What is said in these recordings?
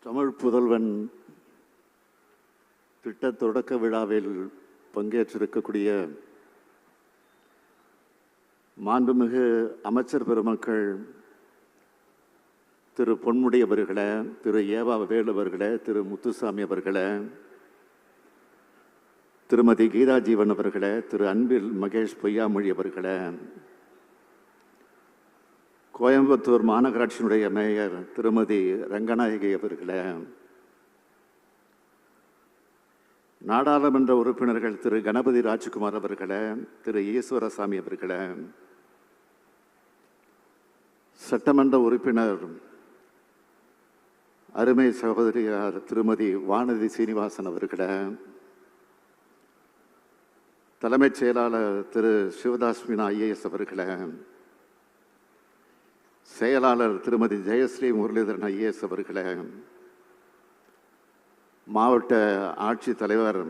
தமிழ் புதல்வன் திட்ட தொடக்க விழாவில் பங்கேற்றிருக்கக்கூடிய மாண்புமிகு அமைச்சர் பெருமக்கள் திரு பொன்முடி அவர்களே, திரு ஏவா வேலு அவர்களே, திரு முத்துசாமி அவர்களே, திருமதி கீதா ஜீவன் அவர்களே, திரு அன்பில் மகேஷ் பொய்யாமொழி அவர்களே, கோயம்புத்தூர் மாநகராட்சியினுடைய மேயர் திருமதி ரங்கநாயகி அவர்களே, நாடாளுமன்ற உறுப்பினர்கள் திரு கணபதி ராஜ்குமார் அவர்களே, திரு ஈஸ்வரசாமி அவர்களே, சட்டமன்ற உறுப்பினர் அருமை சகோதரியார் திருமதி வானதி சீனிவாசன் அவர்களே, தலைமைச் செயலாளர் திரு சிவதாஸ் மீனா ஐஏஎஸ் அவர்களே, செயலாளர் திருமதி ஜெயஸ்ரீ முரளிதரன் ஐஏஎஸ் அவர்களே, மாவட்ட ஆட்சித்தலைவர்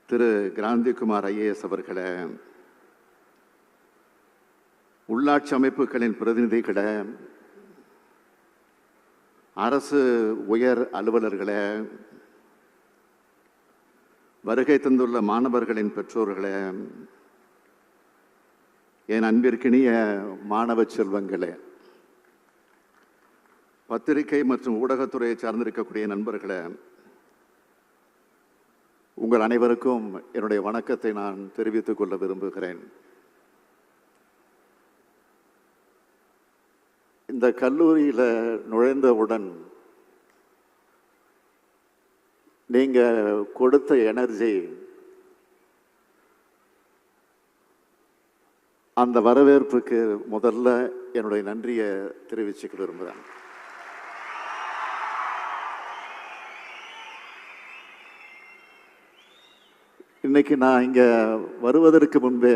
திரு கிராந்திகுமார் ஐஏஎஸ் அவர்களே, உள்ளாட்சி அமைப்புகளின் பிரதிநிதிகளே, அரசு உயர் அலுவலர்களே, வருகை தந்துள்ள மாணவர்களின் பெற்றோர்களே, என் அன்பிற்கினிய மாணவ செல்வங்களே, பத்திரிகை மற்றும் ஊடகத்துறையை சார்ந்திருக்கக்கூடிய நண்பர்களே, உங்கள் அனைவருக்கும் என்னுடைய வணக்கத்தை நான் தெரிவித்துக் கொள்ள விரும்புகிறேன். இந்த கல்லூரியில் நுழைந்தவுடன் நீங்க கொடுத்த எனர்ஜி, அந்த வரவேற்புக்கு முதல்ல என்னுடைய நன்றியை தெரிவிச்சுக்க விரும்புகிறேன். இன்னைக்கு நான் இங்க வருவதற்கு முன்பே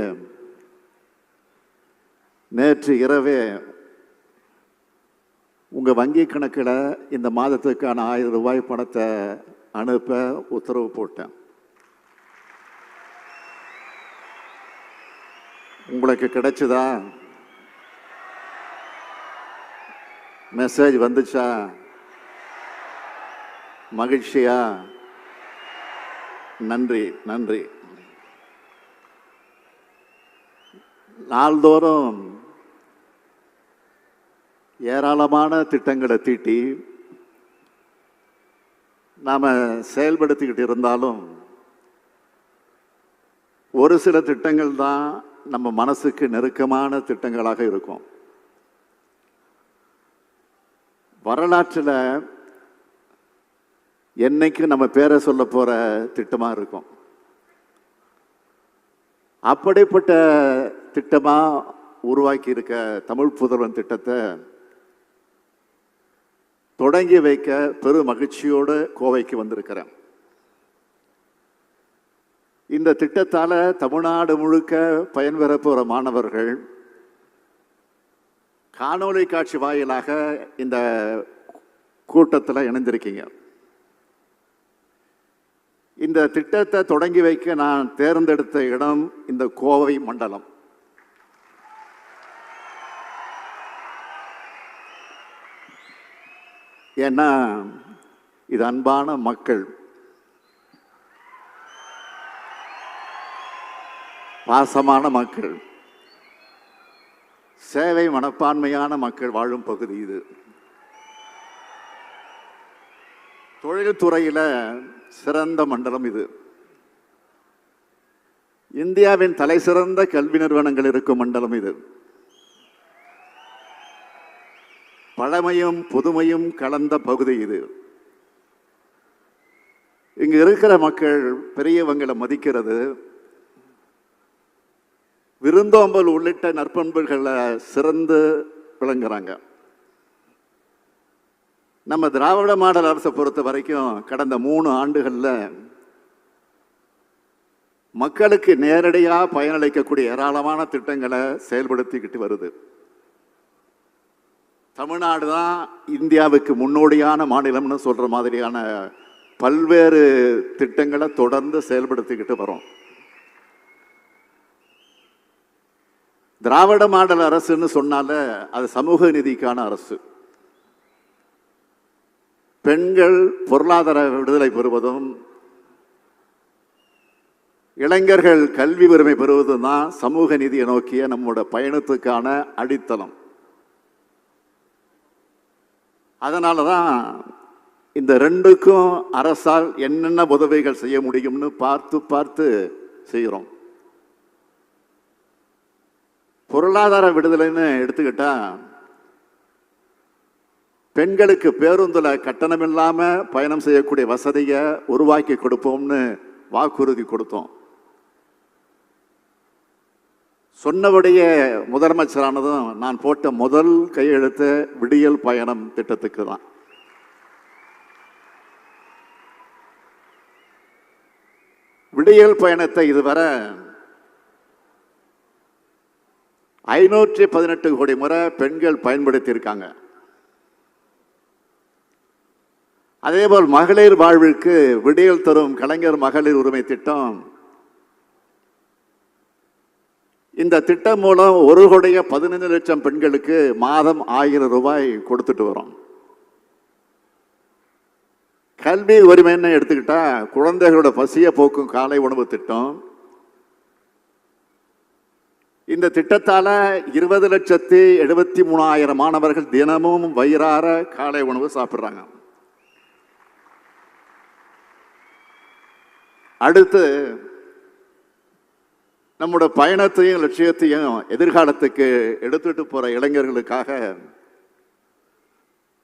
நேற்று இரவே உங்க வங்கி கணக்கில் இந்த மாதத்துக்கான 1000 ரூபாய் பணத்தை அனுப்ப உத்தரவு போட்டேன். உங்களுக்கு கிடைச்சதா? மெசேஜ் வந்துச்சா? மகிழ்ச்சியா? நன்றி நன்றி. நாள்தோறும் ஏராளமான திட்டங்களை தீட்டி நாம செயல்படுத்திக்கிட்டு இருந்தாலும் ஒரு சில திட்டங்கள் தான் நம்ம மனசுக்கு நெருக்கமான திட்டங்களாக இருக்கும். வரலாற்றில் என்னைக்கு நம்ம பேரை சொல்ல போற திட்டமா இருக்கும். அப்படிப்பட்ட திட்டமா உருவாக்கி இருக்க தமிழ் புதல்வன் திட்டத்தை தொடங்கி வைக்க பெரு மகிழ்ச்சியோடு கோவைக்கு வந்திருக்கிறேன். இந்த திட்டத்தால தமிழ்நாடு முழுக்க பயன்பெற போற மாணவர்கள் காணொளி காட்சி வாயிலாக இந்த கூட்டத்தில் இணைந்திருக்கீங்க. இந்த திட்டத்தை தொடங்கி வைக்க நான் தேர்ந்தெடுத்த இடம் இந்த கோவை மண்டலம். ஏன்னா இது அன்பான மக்கள், பாசமான மக்கள், சேவை மனப்பான்மையான மக்கள் வாழும் பகுதி இது. தொழில்துறையில சிறந்த மண்டலம் இது. இந்தியாவின் தலை சிறந்த கல்வி நிறுவனங்கள் இருக்கும் மண்டலம் இது. பழமையும் புதுமையும் கலந்த பகுதி இது. இங்க இருக்கிற மக்கள் பெரியவங்களை மதிக்கிறது, விருந்தோம்பல் உள்ளிட்ட நற்பண்புகளை சிறந்து விளங்குறாங்க. நம்ம திராவிட மாடல் அரசை பொறுத்த வரைக்கும் கடந்த 3 ஆண்டுகள்ல மக்களுக்கு நேரடியாக பயனளிக்கக்கூடிய ஏராளமான திட்டங்களை செயல்படுத்திக்கிட்டு வருது. தமிழ்நாடு தான் இந்தியாவுக்கு முன்னோடியான மாநிலம்னு சொல்ற மாதிரியான பல்வேறு திட்டங்களை தொடர்ந்து செயல்படுத்திக்கிட்டு வரோம். திராவிட மாடல் அரசுன்னு சொன்னால அது சமூக நீதிக்கான அரசு. பெண்கள் பொருளாதார விடுதலை பெறுவதும் இளைஞர்கள் கல்வி உரிமை பெறுவதும் தான் சமூக நீதியை நோக்கிய நம்முடைய பயணத்துக்கான அடித்தளம். அதனால தான் இந்த ரெண்டுக்கும் அரசால் என்னென்ன உதவிகள் செய்ய முடியும்னு பார்த்து பார்த்து செய்கிறோம். பொருளாதார விடுதலைன்னு எடுத்துக்கிட்டா, பெண்களுக்கு பேருந்துல கட்டணம் இல்லாம பயணம் செய்யக்கூடிய வசதியை உருவாக்கி கொடுப்போம்னு வாக்குறுதி கொடுத்தோம். சொன்னபடியே முதலமைச்சரானதும் நான் போட்ட முதல் கையெழுத்து விடியல் பயணம் திட்டத்துக்கு தான். விடியல் பயணத்தை இதுவரை 518 கோடி முறை பெண்கள் பயன்படுத்தியிருக்காங்க. அதேபோல் மகளிர் வாழ்விற்கு விடியல் தரும் கலைஞர் மகளிர் உரிமை திட்டம், இந்த திட்டம் மூலம் 1,15 லட்சம் பெண்களுக்கு மாதம் 1000 ரூபாய் கொடுத்துட்டு வரோம். கல்வி உரிமைன்னு எடுத்துக்கிட்டா, குழந்தைகளோட பசியை போக்கும் காலை உணவு திட்டம். இந்த திட்டத்தால 20,73,000 மாணவர்கள் தினமும் வயிறார காலை உணவு சாப்பிட்றாங்க. அடுத்து நம்முடைய பயணத்தையும் லட்சியத்தையும் எதிர்காலத்துக்கு எடுத்துட்டு போற இளைஞர்களுக்காக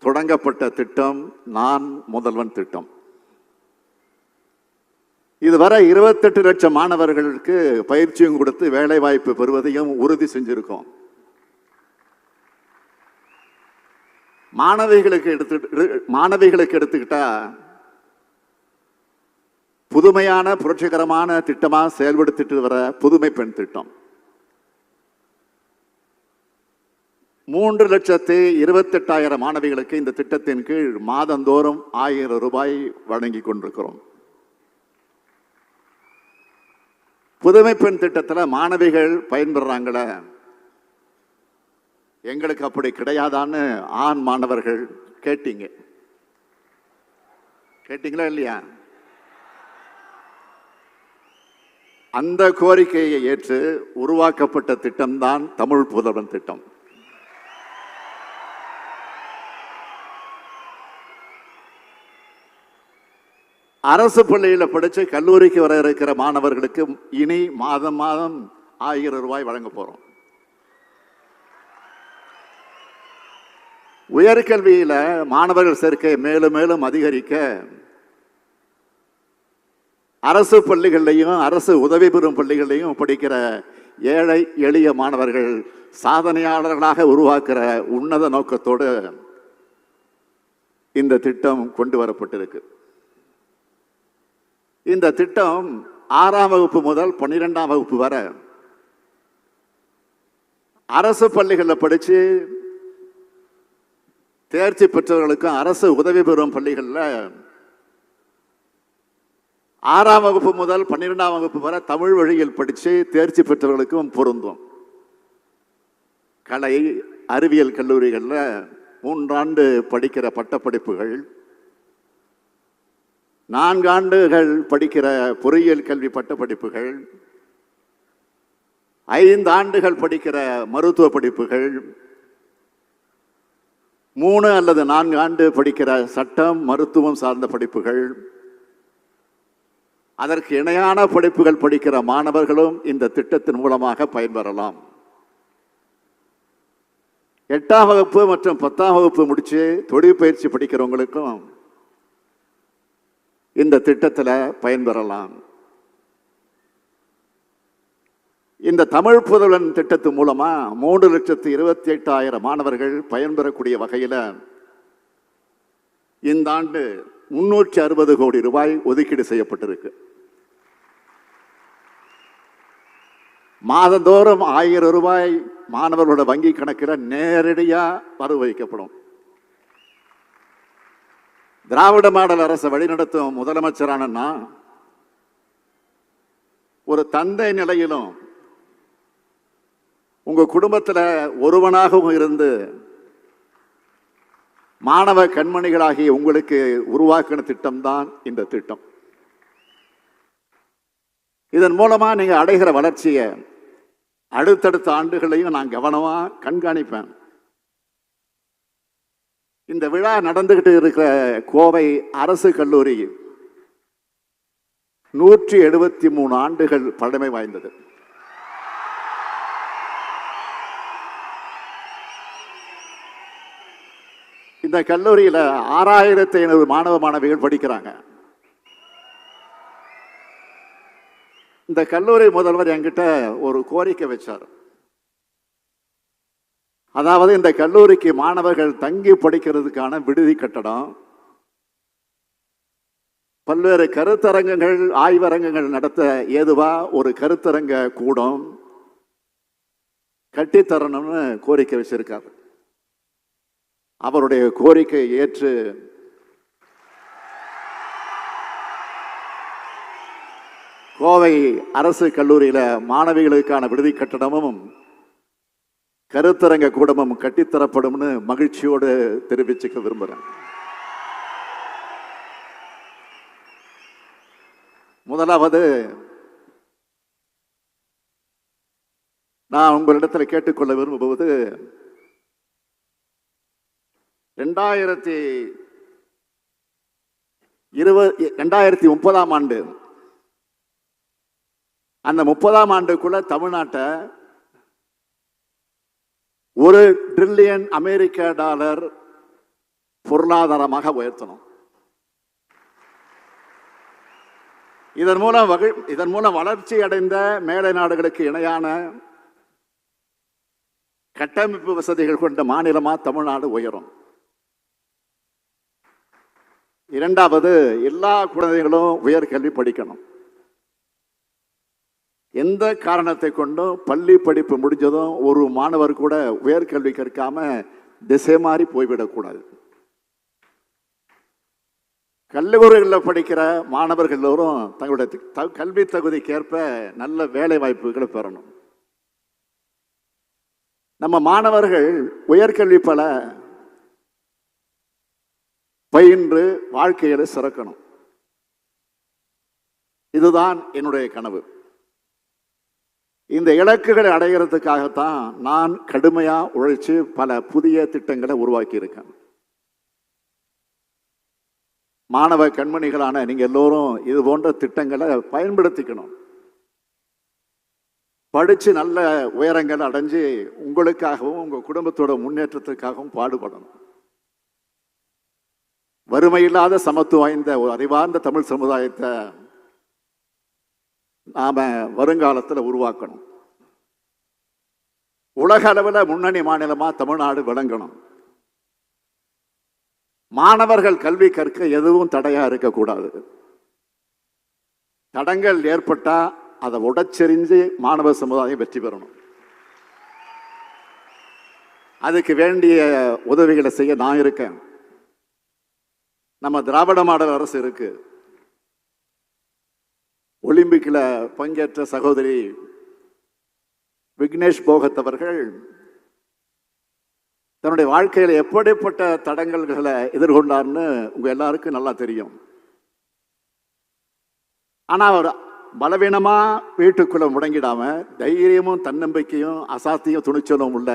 தொடங்கப்பட்ட திட்டம் நான் முதல்வன் திட்டம். இதுவரை 28 லட்சம் மாணவர்களுக்கு பயிற்சியும் கொடுத்து வேலை வாய்ப்பு பெறுவதையும் உறுதி செஞ்சிருக்கோம். மாணவிகளுக்கு எடுத்துக்கிட்டா, புதுமையான புரட்சிகரமான திட்டமா செயல்படுத்திட்டு வர புதுமை பெண் திட்டம் 3,28,000 மாணவிகளுக்கு இந்த திட்டத்தின் கீழ் மாதந்தோறும் 1000 ரூபாய் வழங்கி கொண்டிருக்கிறோம். புதுமை பெண் திட்டத்தில் மாணவிகள் பயன்பெறாங்கள, எங்களுக்கு அப்படி கிடையாதான்னு ஆண் மாணவர்கள் கேட்டீங்களா இல்லையா? அந்த கோரிக்கையை ஏற்று உருவாக்கப்பட்ட திட்டம்தான் தமிழ் புதல்வன் திட்டம். அரசு பள்ளியில் படித்து கல்லூரிக்கு வர இருக்கிற மாணவர்களுக்கு இனி மாதம் மாதம் 1000 ரூபாய் வழங்க போறோம். உயர்கல்வியில மாணவர்கள் சேர்க்கை மேலும் மேலும் அதிகரிக்க அரசு பள்ளிகள்லையும் அரசு உதவி பெறும் பள்ளிகளையும் படிக்கிற ஏழை எளிய மாணவர்கள் சாதனையாளர்களாக உருவாக்குற உன்னத நோக்கத்தோடு இந்த திட்டம் கொண்டு வரப்பட்டிருக்கு. இந்த திட்டம் 6ஆம் வகுப்பு முதல் 12ஆம் வகுப்பு வரை அரசு பள்ளிகளில் படித்து தேர்ச்சி பெற்றவர்களுக்கும் அரசு உதவி பெறும் பள்ளிகளில் 6ஆம் வகுப்பு முதல் 12ஆம் வகுப்பு வரை தமிழ் வழியில் படித்து தேர்ச்சி பெற்றவர்களுக்கும் பொருந்தும். கலை அறிவியல் கல்லூரிகளில் 3 ஆண்டு படிக்கிற பட்டப்படிப்புகள், 4 ஆண்டுகள் படிக்கிற பொறியியல் கல்வி பட்டப்படிப்புகள், 5 ஆண்டுகள் படிக்கிற மருத்துவ படிப்புகள், 3 அல்லது 4 ஆண்டு படிக்கிற சட்டம் மருத்துவம் சார்ந்த படிப்புகள், அதற்கு இணையான படிப்புகள் படிக்கிற மாணவர்களும் இந்த திட்டத்தின் மூலமாக பயன்பெறலாம். 8ஆம் வகுப்பு மற்றும் 10ஆம் வகுப்பு முடிச்சு தொழிற்பயிற்சி படிக்கிறவங்களுக்கும் இந்த திட்டத்தில் பயன்பெறலாம். இந்த தமிழ் புதல்வன் திட்டத்து மூலமா 3,28,000 மாணவர்கள் பயன்பெறக்கூடிய வகையில் இந்த ஆண்டு 360 கோடி ரூபாய் ஒதுக்கீடு செய்யப்பட்டிருக்கு. மாதந்தோறும் 1000 ரூபாய் மாணவர்களோட வங்கி கணக்கில் நேரடியாக வரவு வைக்கப்படும். திராவிட மாடல் அரசை வழிநடத்தும் முதலமைச்சரானா ஒரு தந்தை நிலையிலும் உங்க குடும்பத்தில் ஒருவனாகவும் இருந்து மாணவ கண்மணிகளாகிய உங்களுக்கு உருவாக்கின திட்டம்தான் இந்த திட்டம். இதன் மூலமா நீங்க அடைகிற வளர்ச்சியை அடுத்தடுத்த ஆண்டுகளையும் நான் கவனமா கண்காணிப்பேன். இந்த விழா நடந்துகிட்டு இருக்கிற கோவை அரசு கல்லூரி 173 ஆண்டுகள் பழமை வாய்ந்தது. இந்த கல்லூரியில 6500 மாணவ மாணவிகள் படிக்கிறாங்க. இந்த கல்லூரி முதல்வர் என்கிட்ட ஒரு கோரிக்கை வச்சார். அதாவது இந்த கல்லூரிக்கு மாணவர்கள் தங்கி படிக்கிறதுக்கான விடுதி கட்டடம், பல்வேறு கருத்தரங்கங்கள் ஆய்வரங்கங்கள் நடத்த ஏதுவா ஒரு கருத்தரங்க கூடம் கட்டித்தரணும்னு கோரிக்கை வச்சிருக்கார். அவருடைய கோரிக்கையை ஏற்று கோவை அரசு கல்லூரியில மாணவிகளுக்கான விடுதி கட்டடமும் கருத்தரங்க கூடமும் கட்டித்தரப்படும்னு மகிழ்ச்சியோடு தெரிவிச்சுக்க விரும்புகிறேன். முதலாவது நான் உங்களிடத்தில் கேட்டுக்கொள்ள விரும்புவது 2030 ஆண்டு, அந்த 30 ஆண்டுக்குள்ள தமிழ்நாட்டை $1 டிரில்லியன் அமெரிக்க டாலர் பொருளாதாரமாக உயர்த்தணும். இதன் மூலம் வளர்ச்சி அடைந்த மேலை நாடுகளுக்கு இணையான கட்டமைப்பு வசதிகள் கொண்ட மாநிலமா தமிழ்நாடு உயரும். இரண்டாவது, எல்லா குழந்தைகளும் உயர்கல்வி படிக்கணும். எந்த காரணத்தை கொண்டும் பள்ளி படிப்பு முடிஞ்சதும் ஒரு மாணவர் கூட உயர்கல்வி கற்காம திசை மாறி போய்விடக்கூடாது. கல்லூரிகளில் படிக்கிற மாணவர்கள் எல்லோரும் தங்களுடைய கல்வி தகுதிக்கேற்ப நல்ல வேலை வாய்ப்புகளை பெறணும். நம்ம மாணவர்கள் உயர்கல்வி பல பயின்று வாழ்க்கையில சிறக்கணும். இதுதான் என்னுடைய கனவு. இந்த இலக்குகளை அடைகிறதுக்காகத்தான் நான் கடுமையா உழைச்சு பல புதிய திட்டங்களை உருவாக்கி இருக்கேன். மாணவ கண்மணிகளான நீங்க எல்லோரும் இது போன்ற திட்டங்களை பயன்படுத்திக்கணும். படிச்சு நல்ல உயரங்கள் அடைஞ்சு உங்களுக்காகவும் உங்க குடும்பத்தோட முன்னேற்றத்துக்காகவும் பாடுபடணும். வறுமையில்லாத சமத்துவம் வாய்ந்த ஒரு அறிவார்ந்த தமிழ் சமுதாயத்தை நாம வருங்காலத்தில் உருவாக்கணும். உலக அளவில் முன்னணி மாநிலமா தமிழ்நாடு விளங்கணும். மாணவர்கள் கல்வி கற்க எதுவும் தடையா இருக்கக்கூடாது. தடங்கள் ஏற்பட்டா அதை உடைச்செறிஞ்சு மாணவ சமுதாயம் வெற்றி பெறணும். அதுக்கு வேண்டிய உதவிகளை செய்ய நான் இருக்கேன். நம்ம திராவிட மாடல் அரசு இருக்கு. ஒலிம்பிக்ல பங்கேற்ற சகோதரி விக்னேஷ் போகத் அவர்கள் தன்னுடைய வாழ்க்கையில் எப்படிப்பட்ட தடங்கல்களை எதிர்கொண்டார்னு உங்க எல்லாருக்கும் நல்லா தெரியும். ஆனா அவர் பலவீனமா வீட்டுக்குள்ள முடங்கிடாம தைரியமும் தன்னம்பிக்கையும் அசாத்தியும் துணிச்சலும் உள்ள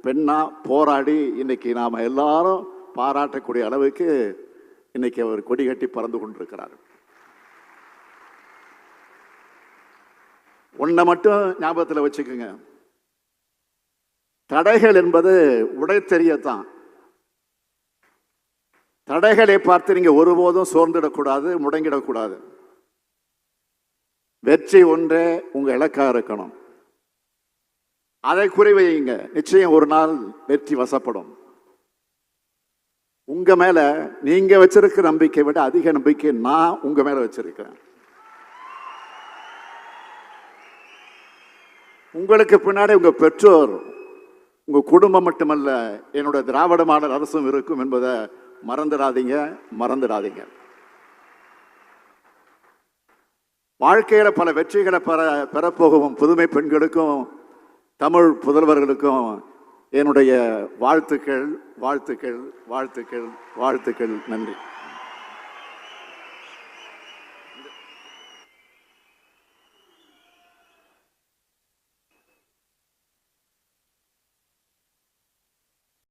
பெண்ணா போராடி இன்னைக்கு நாம எல்லாரும் பாராட்டக்கூடிய அளவுக்கு இன்னைக்கு அவர் கொடி கட்டி பறந்து கொண்டிருக்கிறார். ஒன்றை மட்டும் ஞாபகத்தில் வச்சுக்கோங்க, தடைகள் என்பது உடைத்தெறியத்தான். தடைகளை பார்த்து நீங்க ஒருபோதும் சோர்ந்திடக்கூடாது, முடங்கிடக்கூடாது. வெற்றி ஒன்றே உங்க இலக்கா இருக்கணும். அதை குறிவையுங்க. நிச்சயம் ஒரு நாள் வெற்றி வசப்படும். உங்க மேல நீங்க வச்சிருக்கிற நம்பிக்கை விட அதிக நம்பிக்கை நான் உங்க மேல வச்சிருக்கிறேன். உங்களுக்கு பின்னாடி உங்க பெற்றோர், உங்க குடும்பம் மட்டுமல்ல, என்னோட திராவிட மாடல் அரசும் இருக்கும் என்பதை மறந்துடாதீங்க. வாழ்க்கையில பல வெற்றிகளை பெறப்போகும் புதுமை பெண்களுக்கும் தமிழ் புதல்வர்களுக்கும் என்னுடைய வாழ்த்துக்கள் வாழ்த்துக்கள் வாழ்த்துக்கள் வாழ்த்துக்கள். நன்றி.